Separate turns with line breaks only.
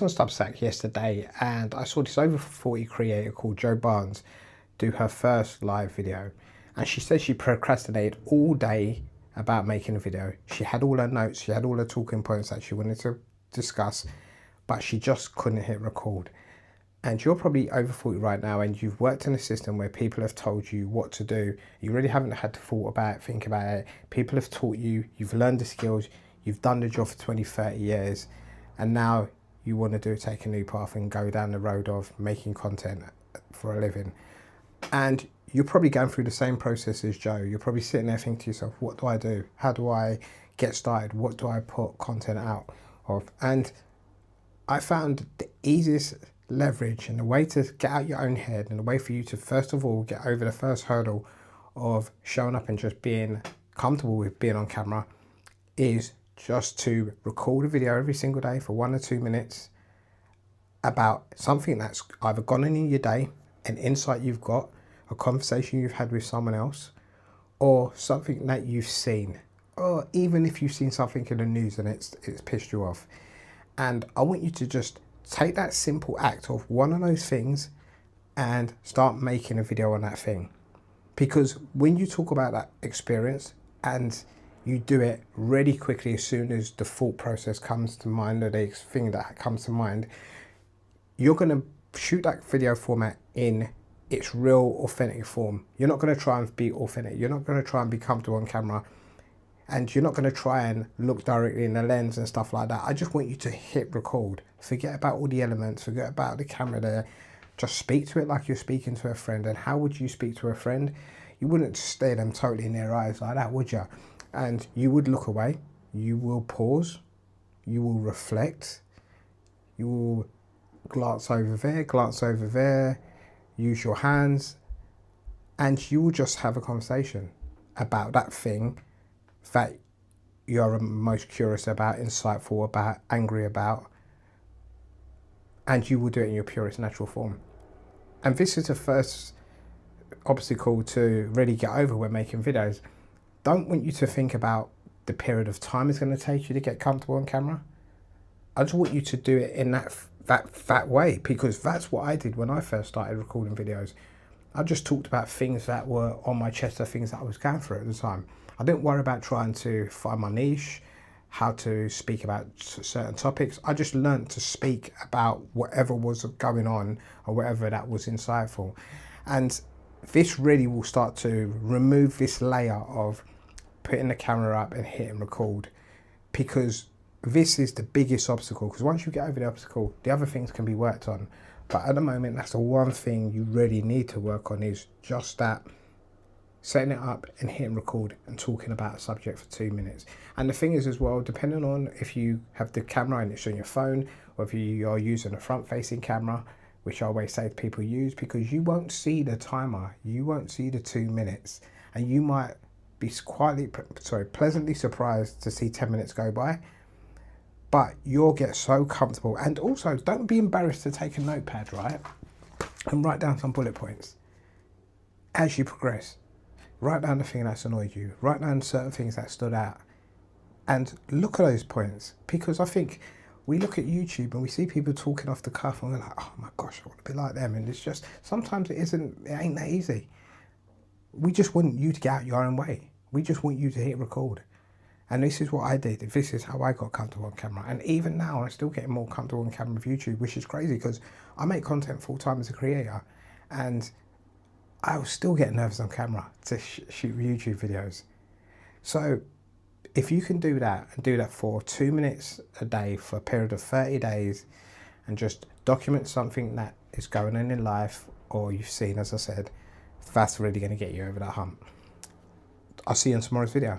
On Substack yesterday and I saw this over 40 creator called Joe Barnes do her first live video, and she said she procrastinated all day about making a video. She had all her notes, she had all her talking points that she wanted to discuss, but she just couldn't hit record. And you're probably over 40 right now and you've worked in a system where people have told you what to do. You really haven't had to think about it. People have taught you, you've learned the skills, you've done the job for 20, 30 years, and now you want to take a new path and go down the road of making content for a living. And you're probably going through the same process as Joe. You're probably sitting there thinking to yourself, what do I do? How do I get started? What do I put content out of? And I found the easiest leverage and the way to get out your own head and the way for you to first of all get over the first hurdle of showing up and just being comfortable with being on camera is just to record a video every single day for 1 or 2 minutes about something that's either gone on in your day, an insight you've got, a conversation you've had with someone else, or something that you've seen, or even if you've seen something in the news and it's pissed you off. And I want you to just take that simple act of one of those things and start making a video on that thing. Because when you talk about that experience and you do it really quickly as soon as the thought process comes to mind or the thing that comes to mind, you're going to shoot that video format in its real authentic form. You're not going to try and be authentic. You're not going to try and be comfortable on camera, and you're not going to try and look directly in the lens and stuff like that. I just want you to hit record. Forget about all the elements, forget about the camera there. Just speak to it like you're speaking to a friend. And how would you speak to a friend? You wouldn't stare them totally in their eyes like that, would you? And you would look away, you will pause, you will reflect, you will glance over there, use your hands, and you will just have a conversation about that thing that you're most curious about, insightful about, angry about, and you will do it in your purest natural form. And this is the first obstacle to really get over when making videos. Don't want you to think about the period of time it's going to take you to get comfortable on camera. I just want you to do it in that way, because that's what I did when I first started recording videos. I just talked about things that were on my chest, or things that I was going through at the time. I didn't worry about trying to find my niche, how to speak about certain topics. I just learned to speak about whatever was going on or whatever that was insightful. And this really will start to remove this layer of putting the camera up and hitting record, because this is the biggest obstacle. Because once you get over the obstacle, the other things can be worked on. But at the moment, that's the one thing you really need to work on, is just that, setting it up and hitting record and talking about a subject for 2 minutes. And the thing is as well, depending on if you have the camera and it's on your phone, or if you are using a front-facing camera, which I always say to people use, because you won't see the timer, you won't see the 2 minutes, and you might be pleasantly surprised to see 10 minutes go by. But you'll get so comfortable. And also, don't be embarrassed to take a notepad, right, and write down some bullet points as you progress. Write down the thing that's annoyed you, write down certain things that stood out, and look at those points. Because I think we look at YouTube and we see people talking off the cuff and we're like, oh my gosh, I want to be like them. And it's just, sometimes it ain't that easy. We just want you to get out your own way. We just want you to hit record. And this is what I did. This is how I got comfortable on camera. And even now, I'm still getting more comfortable on camera with YouTube, which is crazy because I make content full time as a creator. And I was still getting nervous on camera to shoot YouTube videos. So if you can do that, and do that for 2 minutes a day for a period of 30 days, and just document something that is going on in life or you've seen, as I said, that's really going to get you over that hump. I'll see you in tomorrow's video.